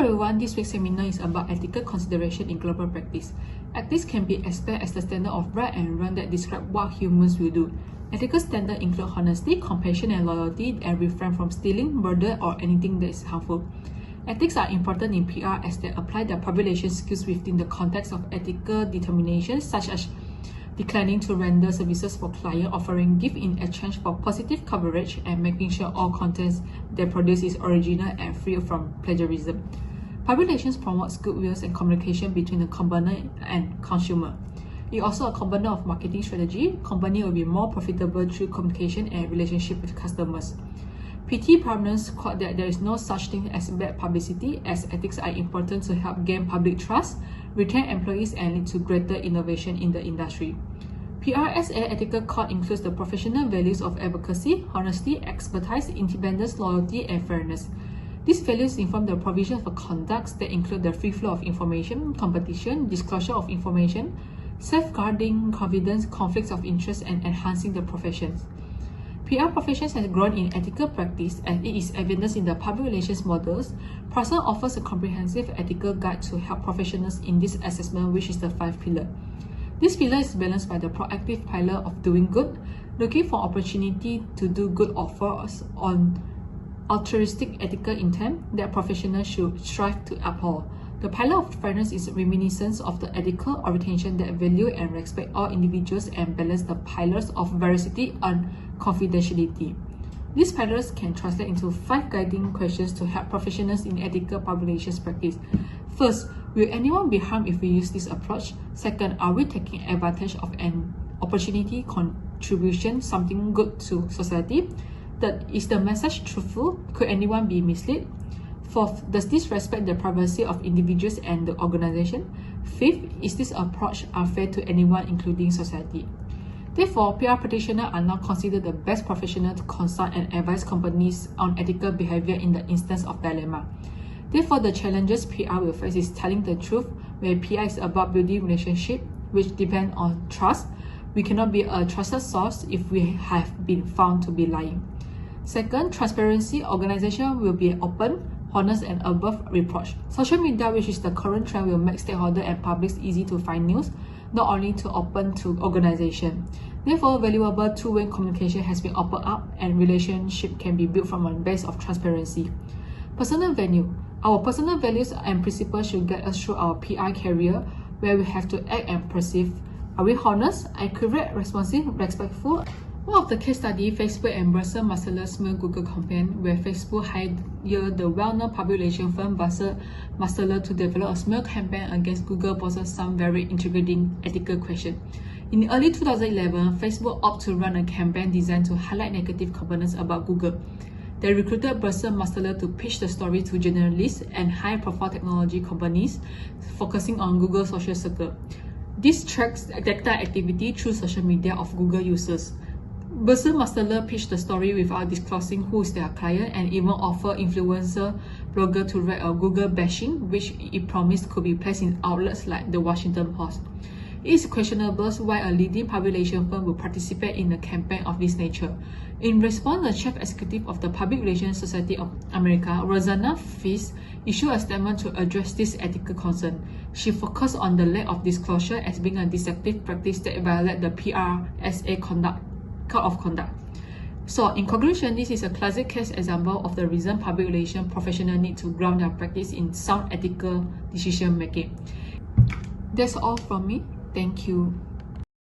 Hello everyone, this week's seminar is about ethical consideration in global practice. Ethics can be explained as the standard of right and wrong that describe what humans will do. Ethical standards include honesty, compassion, and loyalty, and refrain from stealing, murder, or anything that is harmful. Ethics are important in PR as they apply their public relations skills within the context of ethical determinations, such as declining to render services for clients, offering gift in exchange for positive coverage, and making sure all content they produce is original and free from plagiarism. Public relations promotes goodwill and communication between the company and consumer. It also a component of marketing strategy. Company will be more profitable through communication and relationship with customers. PT proponents quote that there is no such thing as bad publicity, as ethics are important to help gain public trust, retain employees, and lead to greater innovation in the industry. PRSA ethical code includes the professional values of advocacy, honesty, expertise, independence, loyalty, and fairness. These values inform the provision for conducts that include the free flow of information, competition, disclosure of information, safeguarding confidence, conflicts of interest, and enhancing the professions. PR professions has grown in ethical practice, and it is evidenced in the public relations models. Prasad offers a comprehensive ethical guide to help professionals in this assessment, which is the 5 pillar. This pillar is balanced by the proactive pillar of doing good, looking for opportunity to do good offers on altruistic ethical intent that professionals should strive to uphold. The pillar of fairness is reminiscence of the ethical orientation that value and respect all individuals and balance the pillars of veracity and confidentiality. These pillars can translate into 5 guiding questions to help professionals in ethical public relations practice. First, will anyone be harmed if we use this approach? Second, are we taking advantage of an opportunity contribution, something good to society? Third, is the message truthful? Could anyone be misled? Fourth, does this respect the privacy of individuals and the organization? Fifth, is this approach unfair to anyone, including society? Therefore, PR practitioners are not considered the best professional to consult and advise companies on ethical behavior in the instance of dilemma. Therefore, the challenges PR will face is telling the truth, where PR is about building relationships which depend on trust. We cannot be a trusted source if we have been found to be lying. Second, transparency. Organization will be open, honest, and above reproach. Social media, which is the current trend, will make stakeholders and publics easy to find news, not only to open to organization. Therefore, valuable two-way communication has been opened up, and relationship can be built from a base of transparency. Personal value. Our personal values and principles should guide us through our PR career, where we have to act and perceive. Are we honest, accurate, responsive, respectful? One of the case study, Facebook and Brussels Masterless Small Google campaign, where Facebook hired the well-known public relations firm Brussels Masterless to develop a small campaign against Google poses some very intriguing ethical questions. In early 2011, Facebook opted to run a campaign designed to highlight negative components about Google. They recruited Brussels Masterless to pitch the story to journalists and high-profile technology companies, focusing on Google social circle. This tracks data activity through social media of Google users. Brussels Masterless pitched the story without disclosing who is their client, and even offered influencer blogger to write a Google bashing, which it promised could be placed in outlets like the Washington Post. It is questionable why a leading public relations firm would participate in a campaign of this nature. In response, the chief executive of the Public Relations Society of America, Rosanna Fils, issued a statement to address this ethical concern. She focused on the lack of disclosure as being a deceptive practice that violates the PRSA Code of Conduct. So, in conclusion, this is a classic case example of the reason public relations professionals need to ground their practice in sound ethical decision making. That's all from me. Thank you.